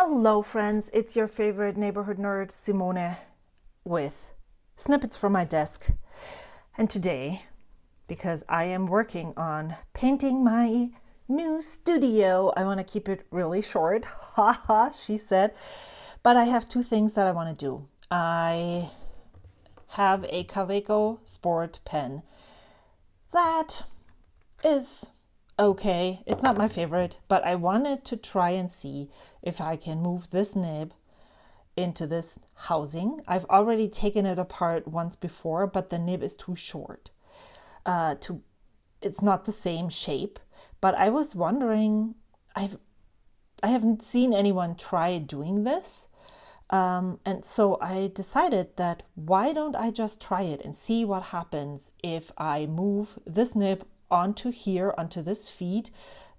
Hello friends, it's your favorite neighborhood nerd Simone with snippets from my desk. And today, because I am working on painting my new studio, I want to keep it really short, haha, she said, but I have two things that I want to do. I have a Kaweco Sport pen that is okay, it's not my favorite, but I wanted to try and see if I can move this nib into this housing. I've already taken it apart once before, but the nib is too short. It's not the same shape, but I was wondering, I haven't seen anyone try doing this. And so I decided that why don't I just try it and see what happens if I move this nib onto here, onto this feed.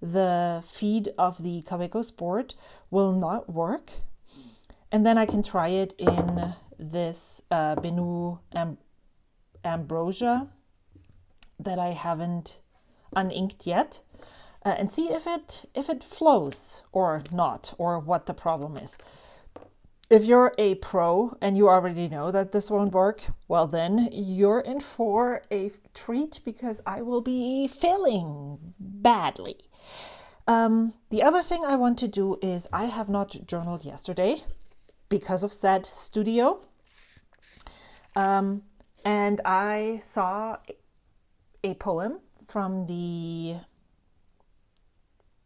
The feed of the Kaweco Sport will not work. And then I can try it in this Benu Ambrosia that I haven't uninked yet, and see if it flows or not, or what the problem is. If you're a pro and you already know that this won't work, well then you're in for a treat, because I will be failing badly. The other thing I want to do is, I have not journaled yesterday because of said studio. And I saw a poem from the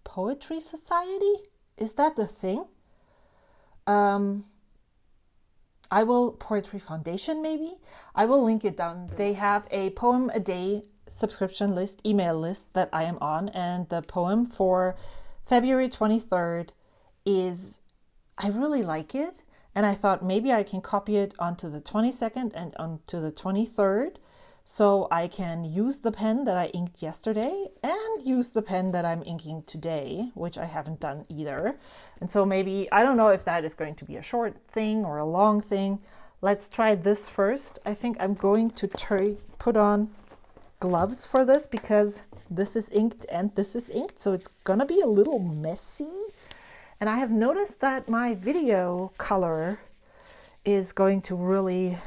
Poetry Society. Is that the thing? Poetry Foundation, maybe? I will link it down. They have a poem a day subscription list, email list that I am on, and the poem for February 23rd is, I really like it, and I thought maybe I can copy it onto the 22nd and onto the 23rd, so I can use the pen that I inked yesterday and use the pen that I'm inking today, which I haven't done either. And so maybe, I don't know if that is going to be a short thing or a long thing. Let's try this first. I think I'm going to put on gloves for this, because this is inked and this is inked, so it's gonna be a little messy. And I have noticed that my video color is going to really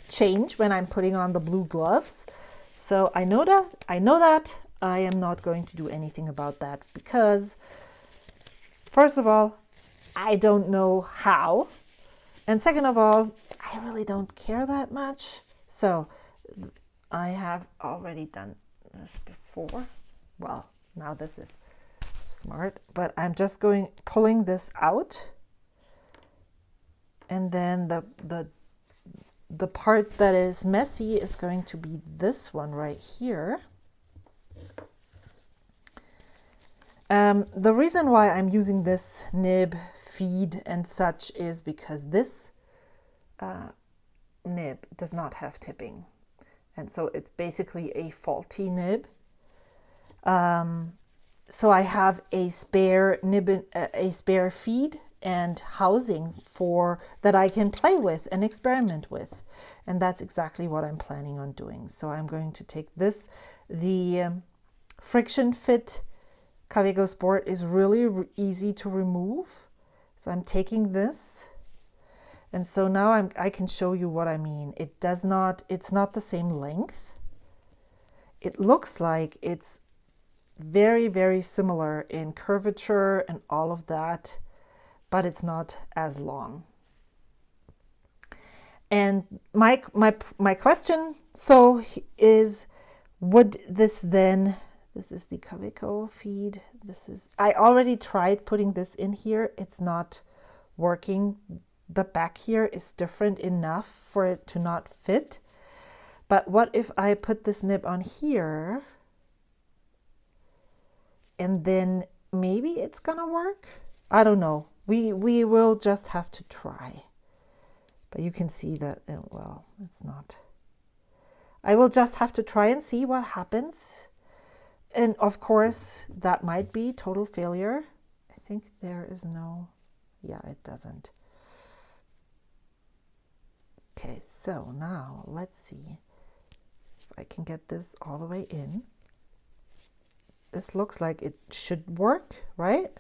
change when I'm putting on the blue gloves. So I know that I am not going to do anything about that, because first of all, I don't know how, and second of all, I really don't care that much. So I have already done this before. Well, now this is smart, but I'm just pulling this out, and then the part that is messy is going to be this one right here. The reason why I'm using this nib feed and such is because this nib does not have tipping, and so it's basically a faulty nib. So I have a spare nib, a spare feed and housing that I can play with and experiment with, and that's exactly what I'm planning on doing. So I'm going to take this. The friction fit Kaweco Sport is really easy to remove, so I'm taking this, and so now I can show you what I mean. It's not the same length. It looks like it's very, very similar in curvature and all of that, but it's not as long. And my question is, would this then, this is the Kaweco feed, I already tried putting this in here, it's not working. The back here is different enough for it to not fit. But what if I put this nib on here, and then maybe it's gonna work? I don't know. We will just have to try. But you can see that, well, it's not. I will just have to try and see what happens. And of course, that might be total failure. I think there is no, yeah, it doesn't. Okay, so now let's see if I can get this all the way in. This looks like it should work, right?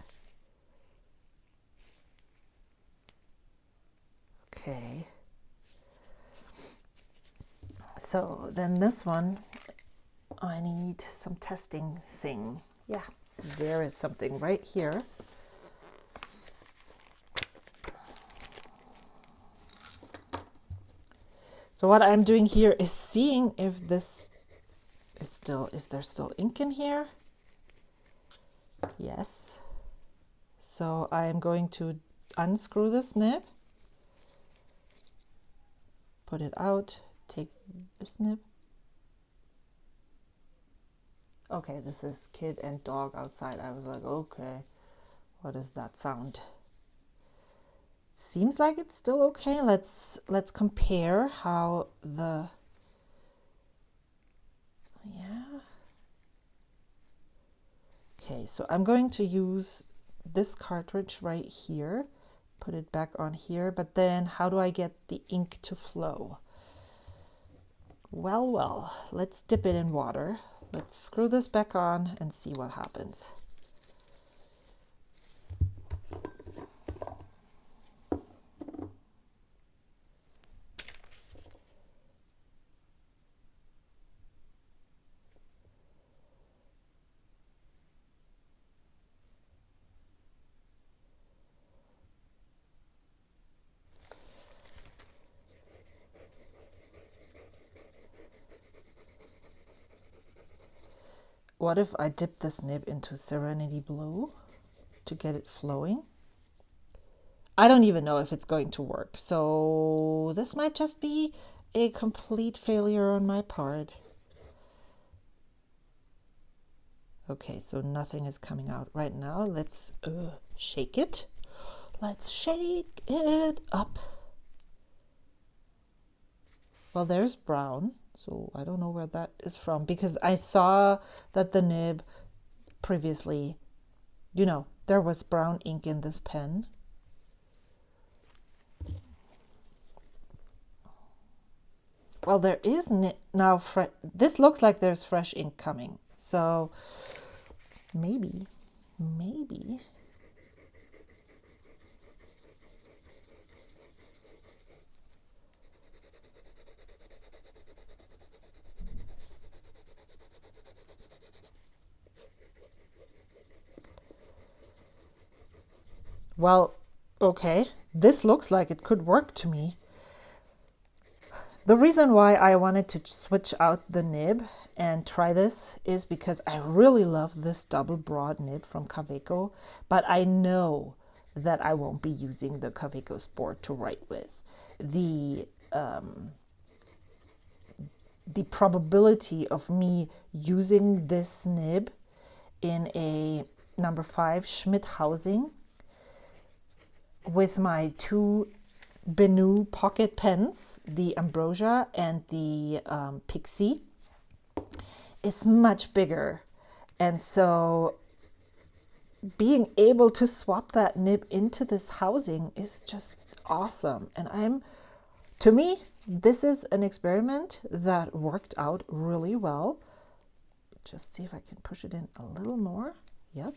Okay. So then this one, I need some testing thing. Yeah, there is something right here. So what I'm doing here is seeing if this is there still ink in here? Yes. So I'm going to unscrew this nib, put it out, take this nib. Okay, this is kid and dog outside. I was like, okay, what is that sound? Seems like it's still okay. Let's compare how the, yeah. Okay, so I'm going to use this cartridge right here, put it back on here, but then how do I get the ink to flow? Well, let's dip it in water. Let's screw this back on and see what happens. What if I dip this nib into Serenity Blue to get it flowing? I don't even know if it's going to work, so this might just be a complete failure on my part. Okay, so nothing is coming out right now. Let's shake it. Let's shake it up. Well, there's brown. So I don't know where that is from, because I saw that the nib previously, you know, there was brown ink in this pen. Well, there is now, this looks like there's fresh ink coming. So maybe. Well, okay, this looks like it could work to me. The reason why I wanted to switch out the nib and try this is because I really love this double broad nib from Kaweco, but I know that I won't be using the Kaweco Sport to write with. The probability of me using this nib in a number 5 Schmidt housing with my two Benu pocket pens, the Ambrosia and the Pixie, is much bigger. And so being able to swap that nib into this housing is just awesome. And to me, this is an experiment that worked out really well. Just see if I can push it in a little more. Yep.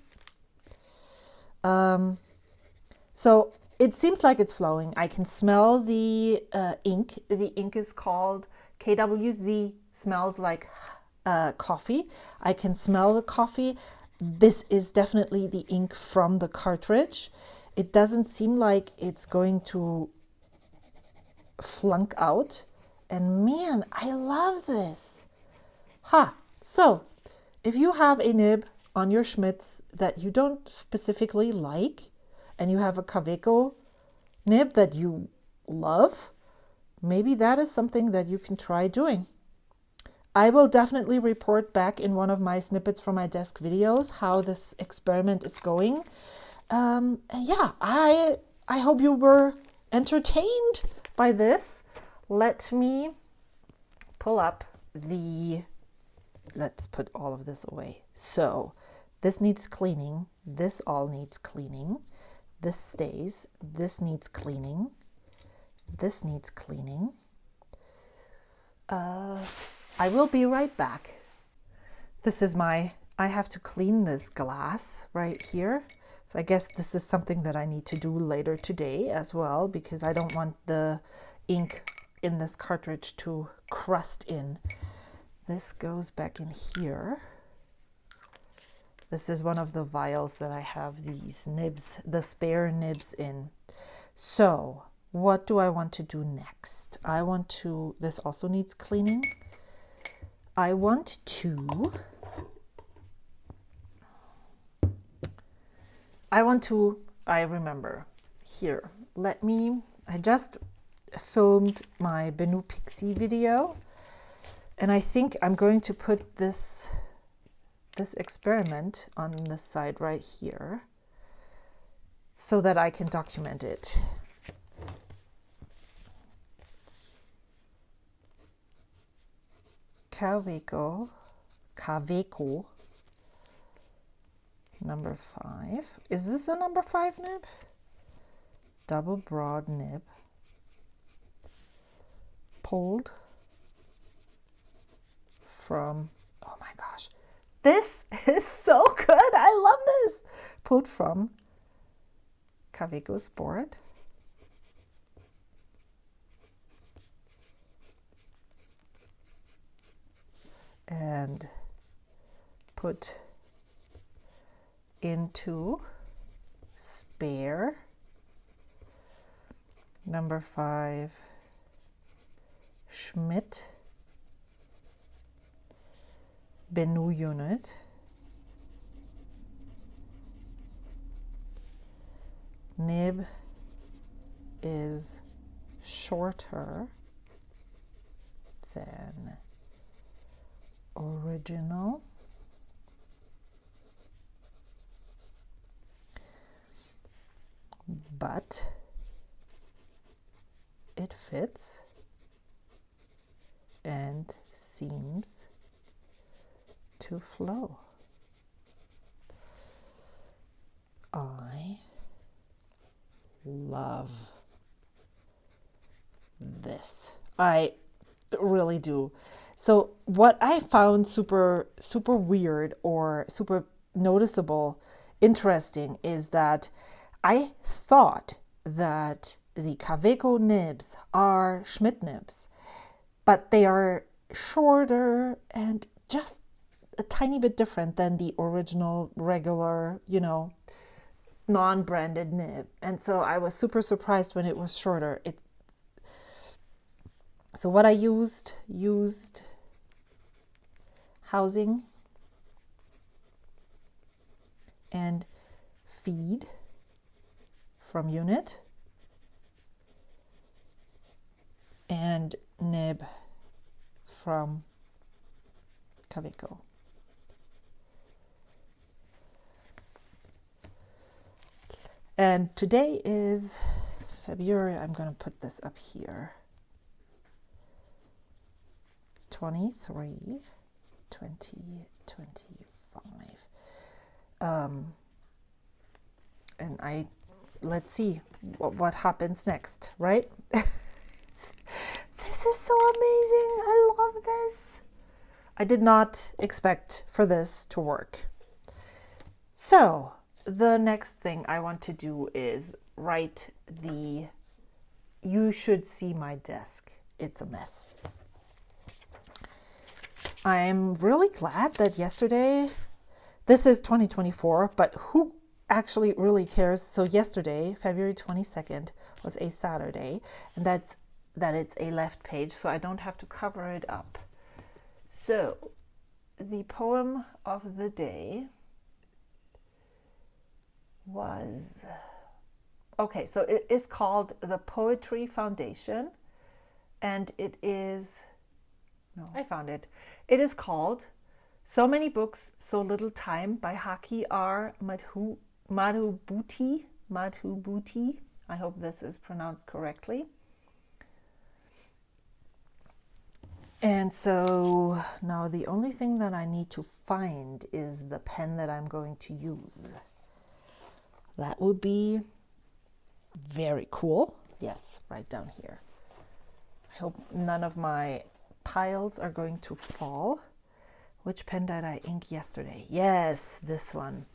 So it seems like it's flowing. I can smell the ink. The ink is called KWZ, smells like coffee. I can smell the coffee. This is definitely the ink from the cartridge. It doesn't seem like it's going to flunk out. And man, I love this. So if you have a nib on your Schmidts that you don't specifically like, and you have a Kaweco nib that you love, maybe that is something that you can try doing. I will definitely report back in one of my snippets from my desk videos how this experiment is going. And yeah, I hope you were entertained by this. Let me pull up let's put all of this away. So this needs cleaning. This all needs cleaning. This stays. This needs cleaning. This needs cleaning. I will be right back. This is my I have to clean this glass right here. So I guess this is something that I need to do later today as well, because I don't want the ink in this cartridge to crust in. This goes back in here. This is one of the vials that I have these nibs, the spare nibs in. So what do I want to do next? I want to, this also needs cleaning. I want to, I remember here, I just filmed my Benu Pixie video, and I think I'm going to put this experiment on this side right here so that I can document it. Kaweco number 5. Is this a number 5 nib? Double broad nib, pulled from, oh my gosh, this is so good. I love this. Pulled from Kaweco Sport. And put into spare number 5 Schmidt Benu unit. Nib is shorter than original. But it fits and seems to flow. I love this. I really do. So what I found super weird or super noticeable, interesting, is that I thought that the Kaweco nibs are Schmidt nibs, but they are shorter and just a tiny bit different than the original regular, non-branded nib. And so I was super surprised when it was shorter. So what I used housing and feed from unit and nib from Kaweco. And today is February. I'm going to put this up here. 23, 2025. And let's see what happens next, right? This is so amazing. I love this. I did not expect for this to work. So the next thing I want to do is write you should see my desk. It's a mess. I'm really glad that yesterday, this is 2024, but who actually really cares? So yesterday, February 22nd, was a Saturday, and that it's a left page, so I don't have to cover it up. So the poem of the day was, okay, so it is called The Poetry Foundation, and it is, no, I found it. It is called So Many Books, So Little Time by Haki R. Madhubuti. I hope this is pronounced correctly. And so now the only thing that I need to find is the pen that I'm going to use. That would be very cool. Yes, right down here. I hope none of my piles are going to fall Which pen did I ink yesterday? Yes, this one.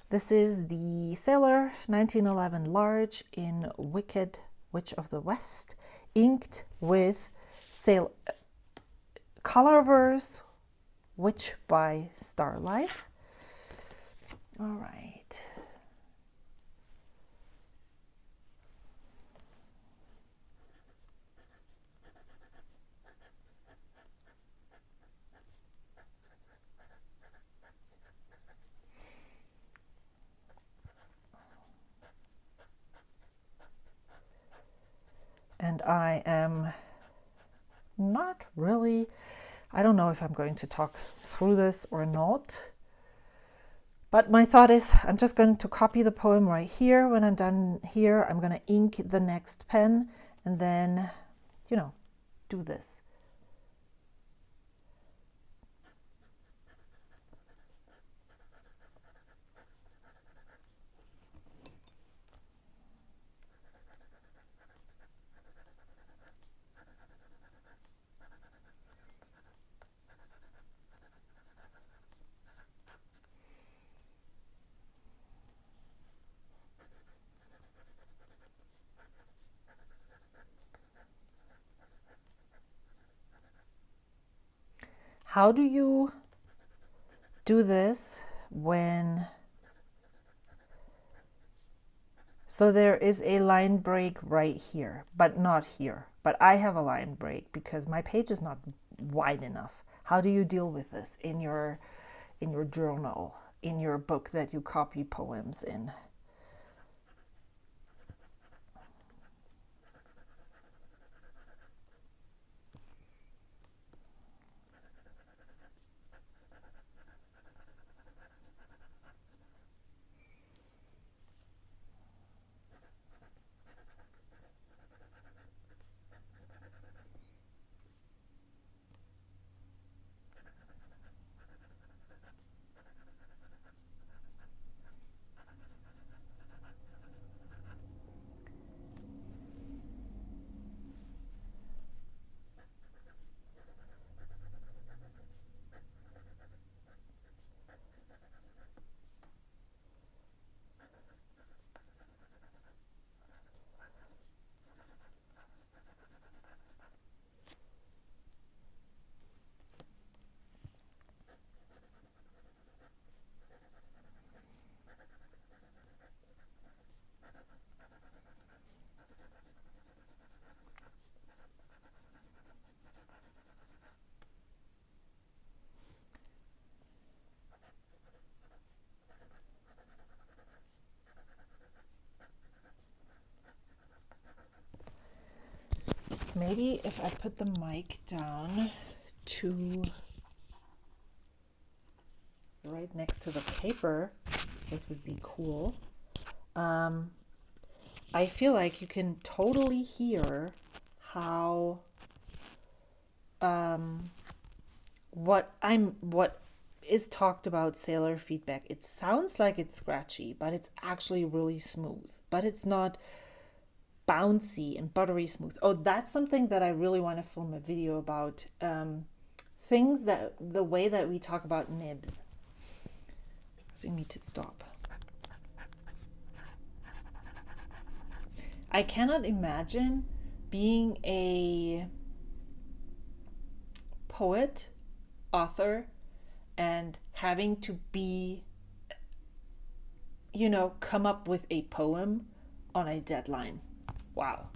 This is the Sailor 1911 large in Wicked Witch of the West, inked with Colorverse Witch by Starlight. All right. And I am not really, I don't know if I'm going to talk through this or not. But my thought is I'm just going to copy the poem right here. When I'm done here, I'm going to ink the next pen and then, you know, do this. How do you do this when, so there is a line break right here, but not here. But I have a line break because my page is not wide enough. How do you deal with this in your journal, in your book that you copy poems in? Maybe if I put the mic down to right next to the paper, this would be cool. I feel like you can totally hear how what is talked about sailor feedback. It sounds like it's scratchy, but it's actually really smooth. But it's not bouncy and buttery smooth. Oh, that's something that I really want to film a video about. Things that the way that we talk about nibs. Causing me to stop. I cannot imagine being a poet, author, and having to be, come up with a poem on a deadline. Wow.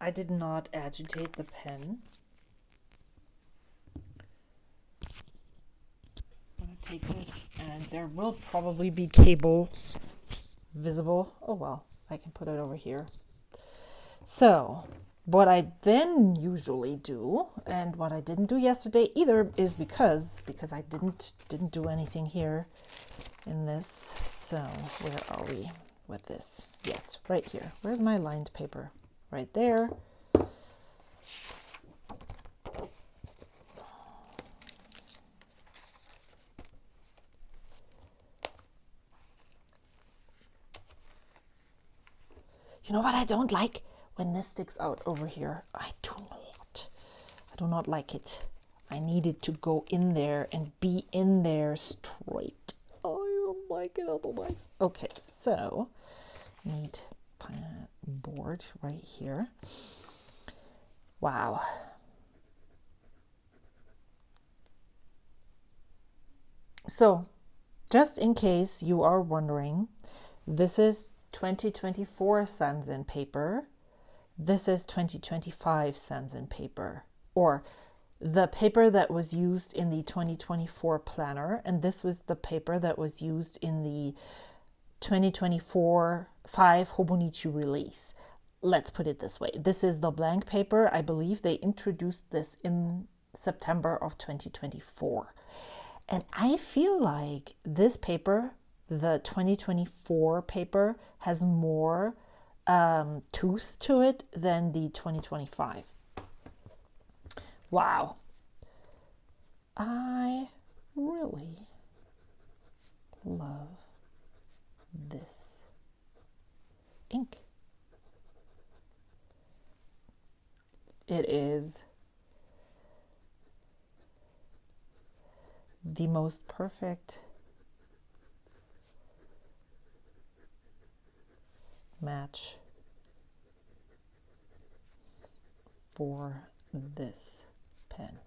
I did not agitate the pen. I'm going to take this, and there will probably be cable visible. Oh well, I can put it over here. So what I then usually do, and what I didn't do yesterday either, is because I didn't do anything here in this. So where are we with this? Yes, right here. Where's my lined paper? Right there. You know what I don't like? When this sticks out over here. I do not like it. I need it to go in there and be in there straight. I don't like it otherwise. Okay, so need board right here. Wow. So just in case you are wondering, this is 2024 Sanzen paper. This is 2025 Sanzen paper, or the paper that was used in the 2024 planner, and this was the paper that was used in the 2024 5 Hobonichi release. Let's put it this way. This is the blank paper. I believe they introduced this in September of 2024. And I feel like this paper, the 2024 paper, has more tooth to it than the 2025. Wow. I really love this ink. It is the most perfect match for this pen.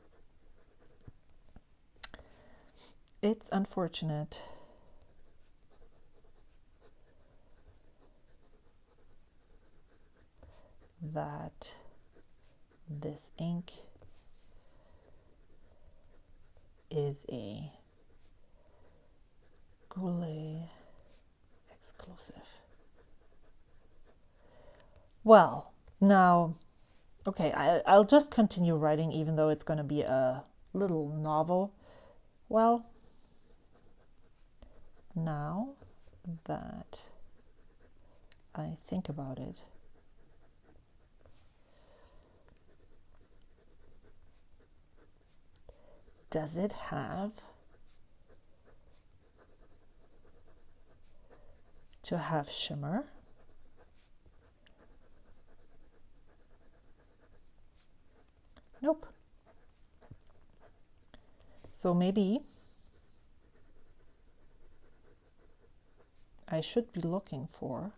It's unfortunate that this ink is a Goulet exclusive. Well, now, okay, I'll just continue writing even though it's going to be a little novel. Well, now that I think about it, does it have to have shimmer? Nope. So maybe I should be looking for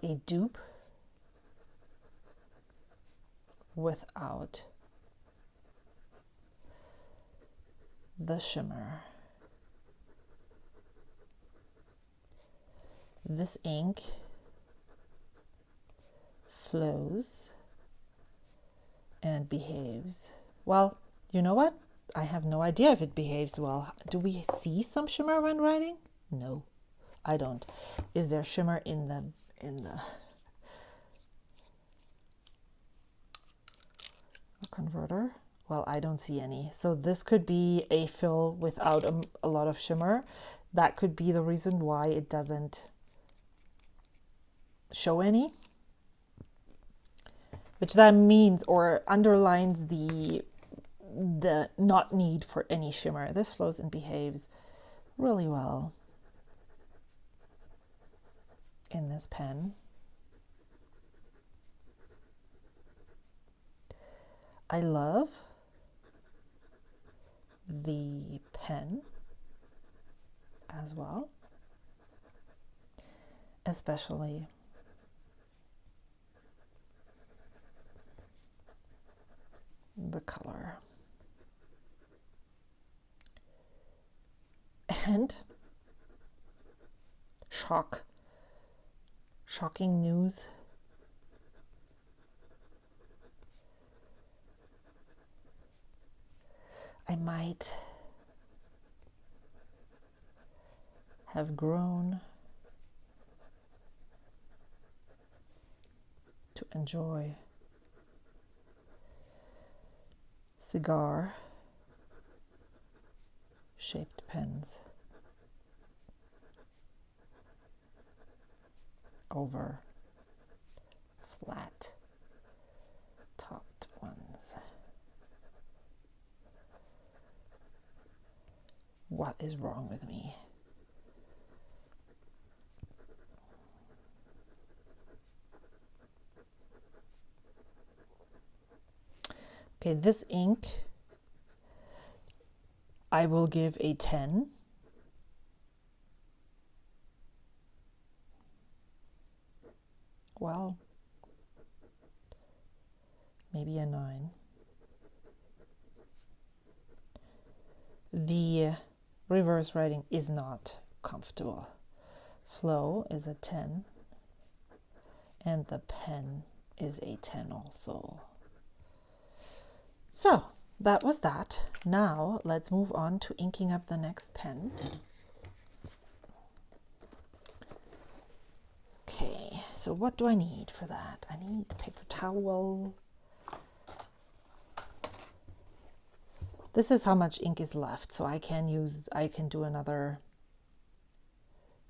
a dupe without the shimmer. This ink flows and behaves. Well, you know what? I have no idea if it behaves well. Do we see some shimmer when writing? No, I don't. Is there shimmer in the converter? Well, I don't see any. So this could be a fill without a lot of shimmer. That could be the reason why it doesn't show any, which that means or underlines the not need for any shimmer. This flows and behaves really well in this pen. I love the pen as well, especially the color. and shocking news. I might have grown to enjoy cigar-shaped pens over flat-topped ones. What is wrong with me? Okay, this ink I will give a 10. Well, maybe a 9. The reverse writing is not comfortable. Flow is a 10, and the pen is a 10 also. So that was that. Now let's move on to inking up the next pen. Okay, so what do I need for that? I need a paper towel. This is how much ink is left, so I can do another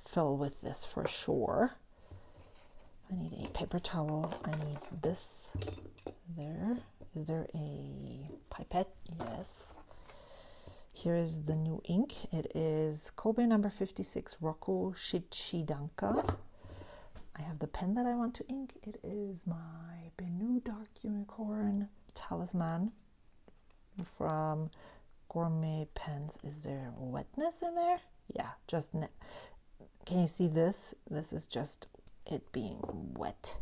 fill with this for sure. I need a paper towel. I need this there. Is there a pipette? Yes. Here is the new ink. It is Kobe number 56 Roku Shichidanka. I have the pen that I want to ink. It is my Benu Dark Unicorn Talisman from Gourmet Pens. Is there wetness in there? Yeah, just can you see this? This is just it being wet.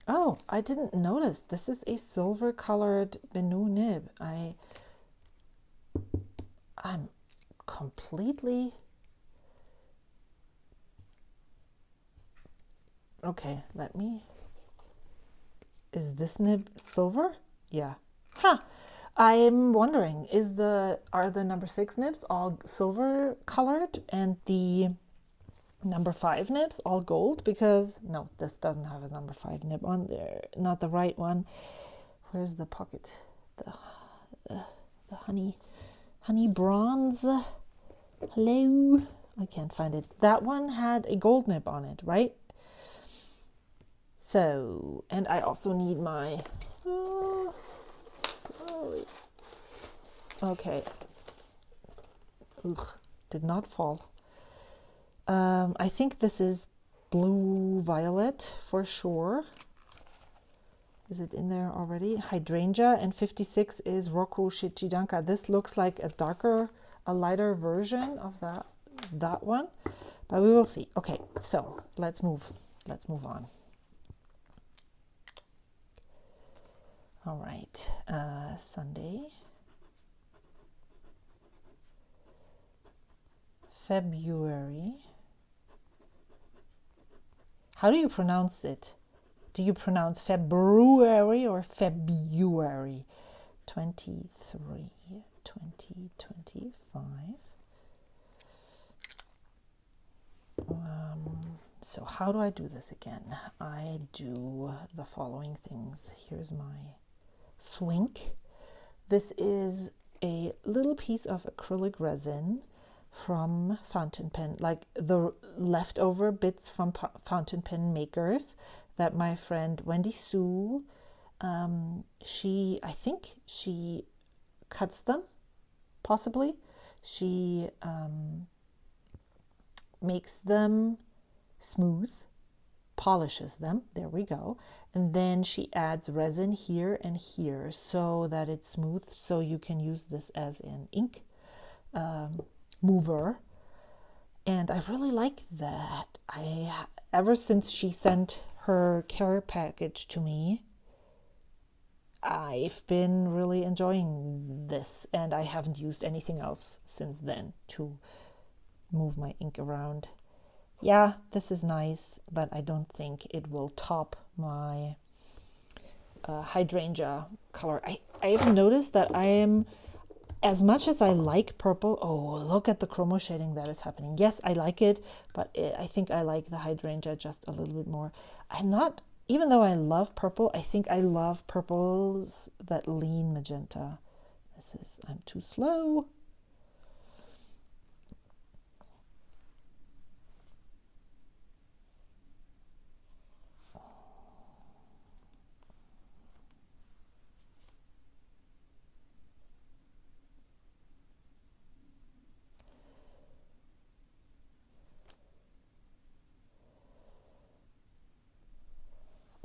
Oh, I didn't notice. This is a silver colored Benu nib. I'm completely okay. Is this nib silver? Yeah. Huh. I'm wondering, are the number 6 nibs all silver colored and the number 5 nibs all gold? Because no, this doesn't have a number 5 nib on there, not the right one. Where's the pocket? The honey bronze. Hello, I can't find it. That one had a gold nib on it, right? So, and I also need my sorry. Okay. Ugh, did not fall. I think this is blue violet for sure. Is it in there already? Hydrangea, and 56 is Roku Shichidanka. This looks like a lighter version of that one, but we will see. Okay, so let's move on. All right, Sunday, February. How do you pronounce it? Do you pronounce February or February? 23, 2025. So how do I do this again? I do the following things. Here's my swink. This is a little piece of acrylic resin from fountain pen, like the leftover bits from fountain pen makers that my friend Wendy Sue, I think she cuts them, possibly. She makes them smooth, polishes them, there we go, and then she adds resin here and here so that it's smooth, so you can use this as an ink mover. And I really like that. Ever since she sent her care package to me, I've been really enjoying this, and I haven't used anything else since then to move my ink around. Yeah, this is nice, but I don't think it will top my hydrangea color. I've noticed that I am, as much as I like purple, oh, look at the chromo shading that is happening. Yes, I like it, but I think I like the hydrangea just a little bit more. I'm not, even though I love purple, I think I love purples that lean magenta. I'm too slow.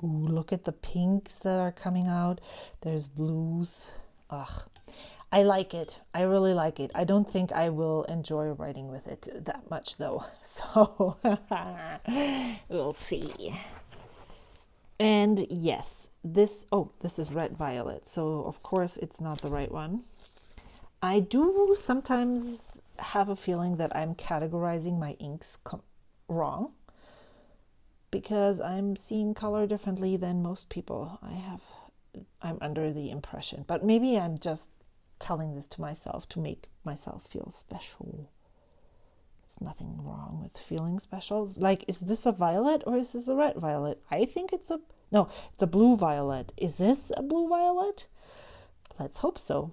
Ooh, look at the pinks that are coming out. There's blues. Ugh. I like it. I really like it. I don't think I will enjoy writing with it that much though. So we'll see. And yes, this is red violet. So of course it's not the right one. I do sometimes have a feeling that I'm categorizing my inks wrong, because I'm seeing color differently than most people. I'm under the impression, but maybe I'm just telling this to myself to make myself feel special. There's nothing wrong with feeling special. Like, is this a violet or is this a red violet? I think it's a blue violet. Is this a blue violet? Let's hope so.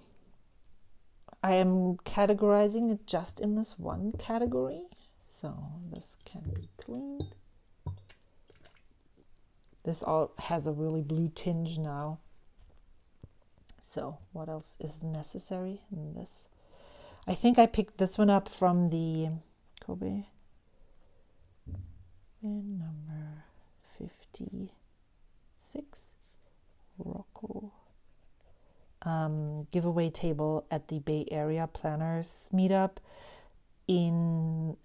I am categorizing it just in this one category, so this can be cleaned. This all has a really blue tinge now. So what else is necessary in this? I think I picked this one up from the Kobe number 56 Rocco giveaway table at the Bay Area Planners meetup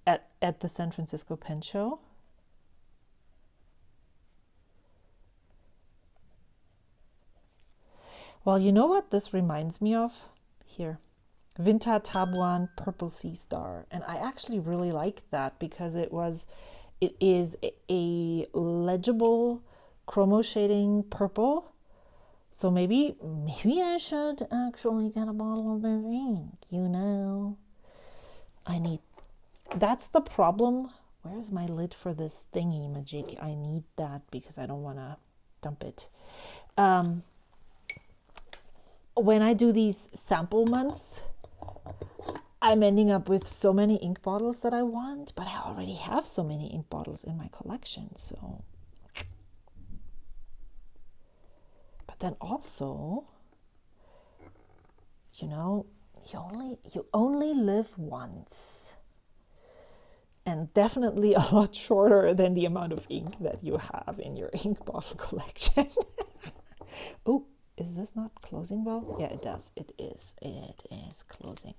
at the San Francisco Pen Show. Well, you know what this reminds me of? Here, Vinta Tabuan Purple Sea Star. And I actually really like that because it is a legible chromo shading purple. So maybe I should actually get a bottle of this ink, you know. That's the problem. Where's my lid for this thingy majig? I need that because I don't want to dump it. When I do these sample months, I'm ending up with so many ink bottles that I want, but I already have so many ink bottles in my collection. So, but then also, you know, you only live once, and definitely a lot shorter than the amount of ink that you have in your ink bottle collection. Oh. Is this not closing well? Yeah, it does. It is closing.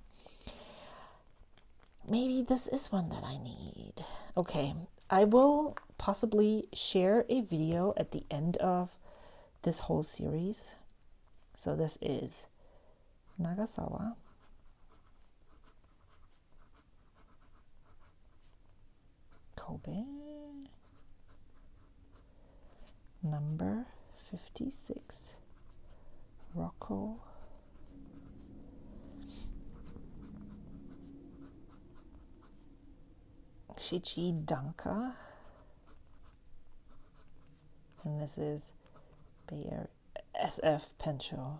Maybe this is one that I need. Okay, I will possibly share a video at the end of this whole series. So this is Nagasawa. Kobe. Number 56. Rocco. Shichi Danka. And this is Bay Area SF Pen Show.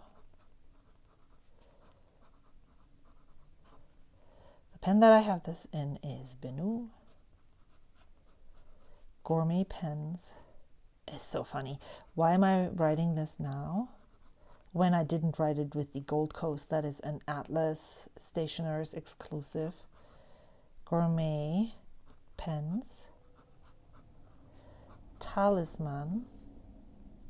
The pen that I have this in is Benu. Gourmet Pens. It's so funny. Why am I writing this now when I didn't write it with the Gold Coast? That is an Atlas Stationers exclusive. Gourmet Pens. Talisman.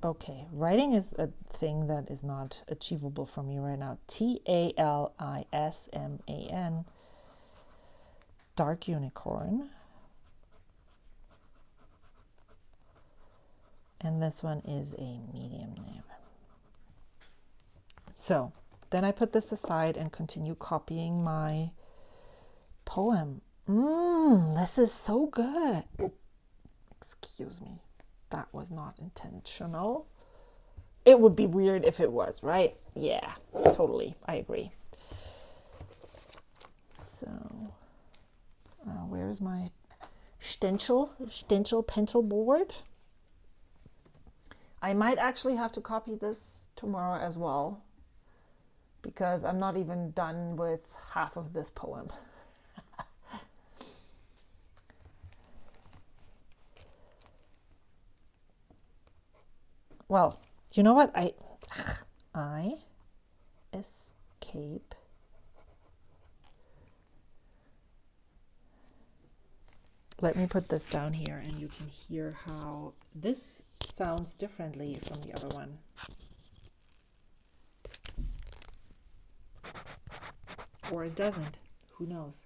Okay, writing is a thing that is not achievable for me right now. Talisman. Dark Unicorn. And this one is a medium nib. So then I put this aside and continue copying my poem. This is so good. Excuse me. That was not intentional. It would be weird if it was, right? Yeah, totally. I agree. So, where's my stencil pencil board? I might actually have to copy this tomorrow as well, because I'm not even done with half of this poem. Well, you know what? I escape. Let me put this down here and you can hear how this sounds differently from the other one. Or it doesn't. Who knows?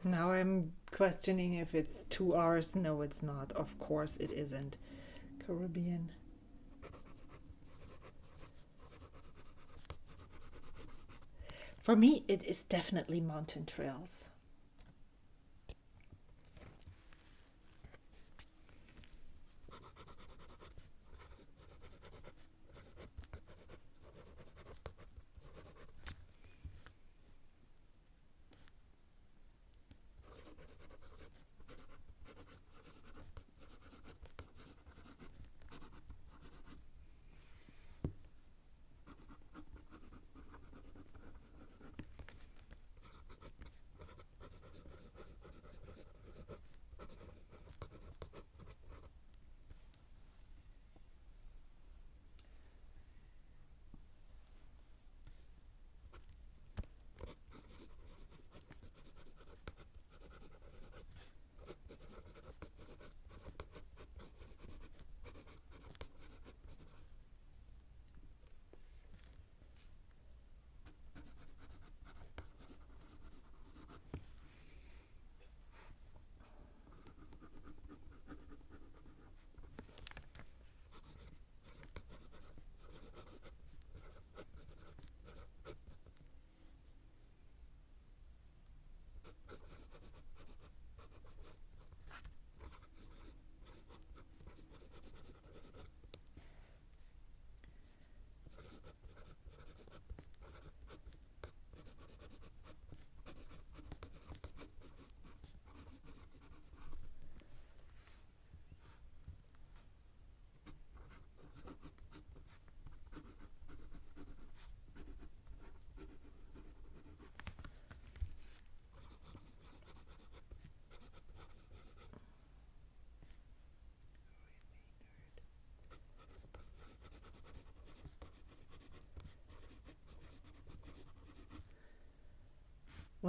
Now I'm questioning if it's 2 hours. No, it's not. Of course it isn't. Caribbean. For me, it is definitely mountain trails.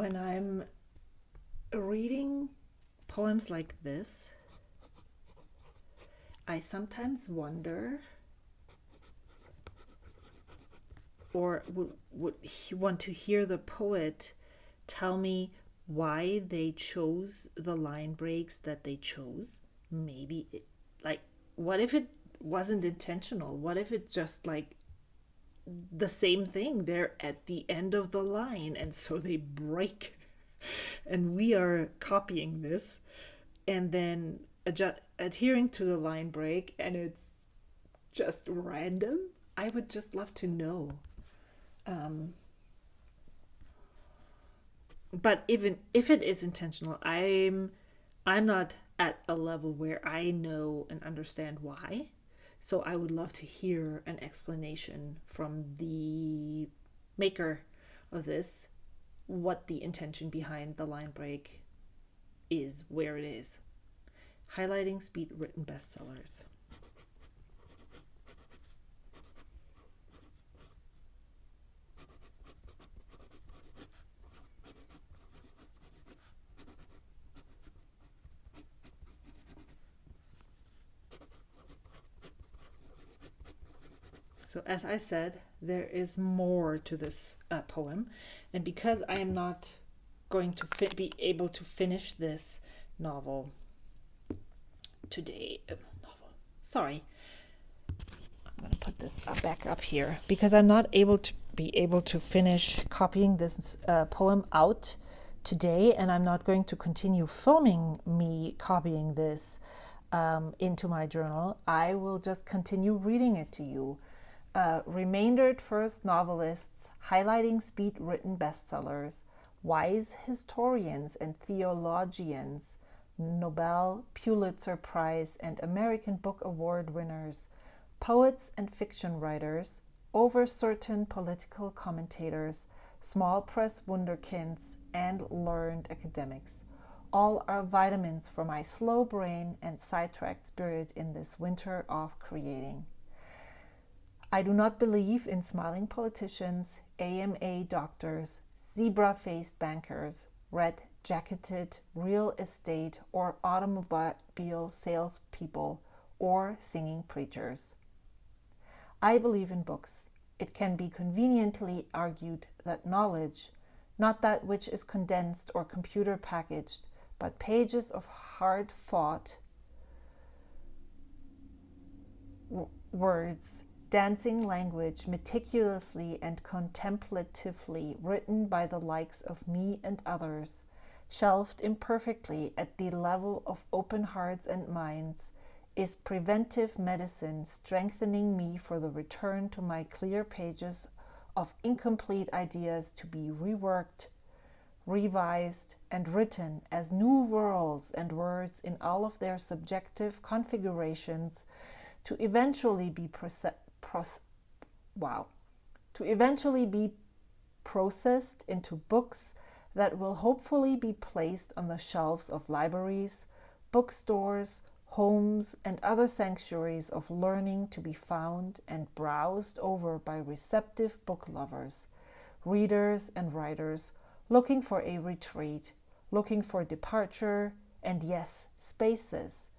when I'm reading poems like this, I sometimes wonder, or would want to hear the poet tell me why they chose the line breaks that they chose. Maybe, what if it wasn't intentional? What if it's just like the same thing? They're at the end of the line, and so they break. And we are copying this and then adhering to the line break, and it's just random. I would just love to know. But even if it is intentional, I'm not at a level where I know and understand why. So I would love to hear an explanation from the maker of this, what the intention behind the line break is, where it is. Highlighting speed written bestsellers. So as I said, there is more to this poem. And because I am not going to be able to finish this novel today, sorry, I'm going to put this back up here. Because I'm not able to finish copying this poem out today, and I'm not going to continue filming me copying this into my journal, I will just continue reading it to you. Remaindered first novelists, highlighting speed written bestsellers, wise historians and theologians, Nobel, Pulitzer Prize, and American Book Award winners, poets and fiction writers, over certain political commentators, small press wunderkinds, and learned academics. All are vitamins for my slow brain and sidetracked spirit in this winter of creating. I do not believe in smiling politicians, AMA doctors, zebra-faced bankers, red-jacketed real estate or automobile salespeople, or singing preachers. I believe in books. It can be conveniently argued that knowledge, not that which is condensed or computer packaged, but pages of hard-fought words, dancing language, meticulously and contemplatively written by the likes of me and others, shelved imperfectly at the level of open hearts and minds, is preventive medicine strengthening me for the return to my clear pages of incomplete ideas to be reworked, revised, and written as new worlds and words in all of their subjective configurations to eventually be processed into books that will hopefully be placed on the shelves of libraries, bookstores, homes, and other sanctuaries of learning, to be found and browsed over by receptive book lovers, readers and writers looking for a retreat, looking for departure, and yes, spaces,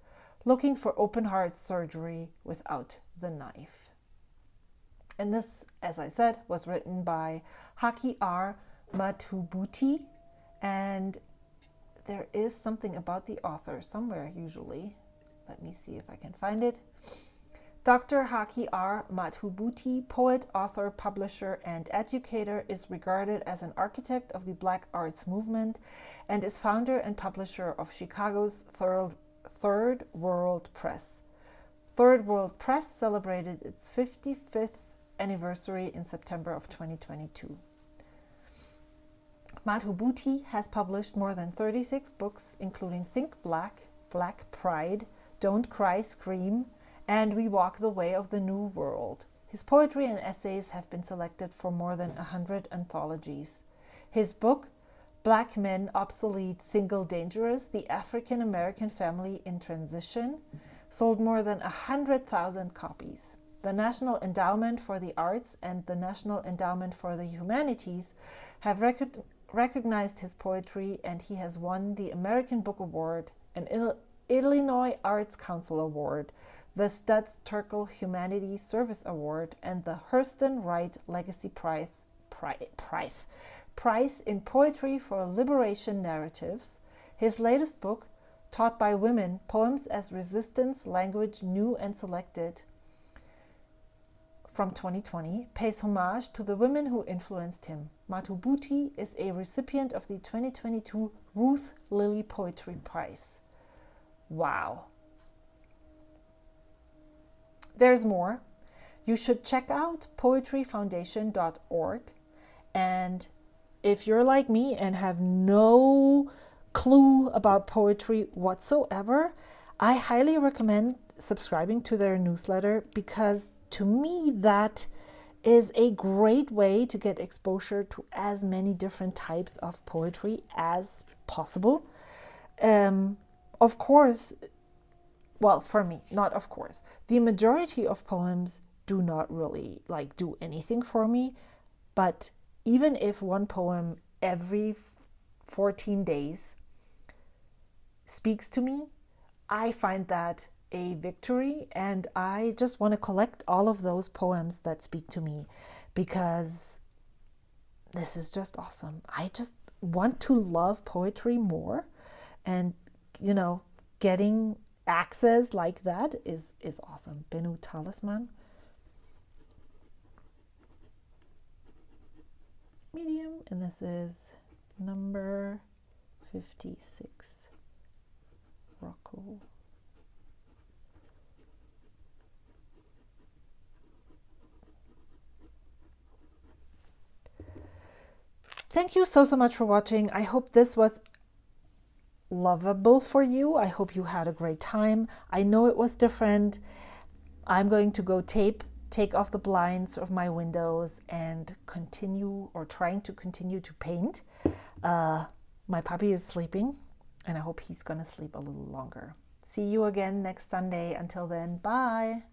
looking for open heart surgery without the knife. And this, as I said, was written by Haki R, Madhubuti, and there is something about the author somewhere usually. Let me see if I can find it. Dr. Haki R. Madhubuti, poet, author, publisher, and educator, is regarded as an architect of the Black Arts movement and is founder and publisher of Chicago's Third World Press. Third World Press celebrated its 55th anniversary in September of 2022. Madhubuti has published more than 36 books, including Think Black, Black Pride, Don't Cry, Scream, and We Walk the Way of the New World. His poetry and essays have been selected for more than 100 anthologies. His book, Black Men, Obsolete, Single, Dangerous, The African American Family in Transition, sold more than 100,000 copies. The National Endowment for the Arts and the National Endowment for the Humanities have recognized his poetry, and he has won the American Book Award, an Illinois Arts Council Award, the Studs Terkel Humanities Service Award, and the Hurston Wright Legacy Prize in Poetry for Liberation Narratives. His latest book, Taught by Women, Poems as Resistance, Language New and Selected, from 2020, pays homage to the women who influenced him. Madhubuti is a recipient of the 2022 Ruth Lilly Poetry Prize. Wow. There's more. You should check out poetryfoundation.org, and if you're like me and have no clue about poetry whatsoever, I highly recommend subscribing to their newsletter, because to me that is a great way to get exposure to as many different types of poetry as possible. Of course, well, for me, not of course, the majority of poems do not really do anything for me, but even if one poem every 14 days speaks to me, I find that a victory, and I just want to collect all of those poems that speak to me, because this is just awesome. I just want to love poetry more, and getting access like that is awesome. Benu Talisman, medium, and this is number 56, Rocco. Thank you so much for watching. I hope this was lovable for you. I hope you had a great time. I know it was different. I'm going to go take off the blinds of my windows and trying to continue to paint. My puppy is sleeping, and I hope he's gonna sleep a little longer. See you again next Sunday. Until then, bye.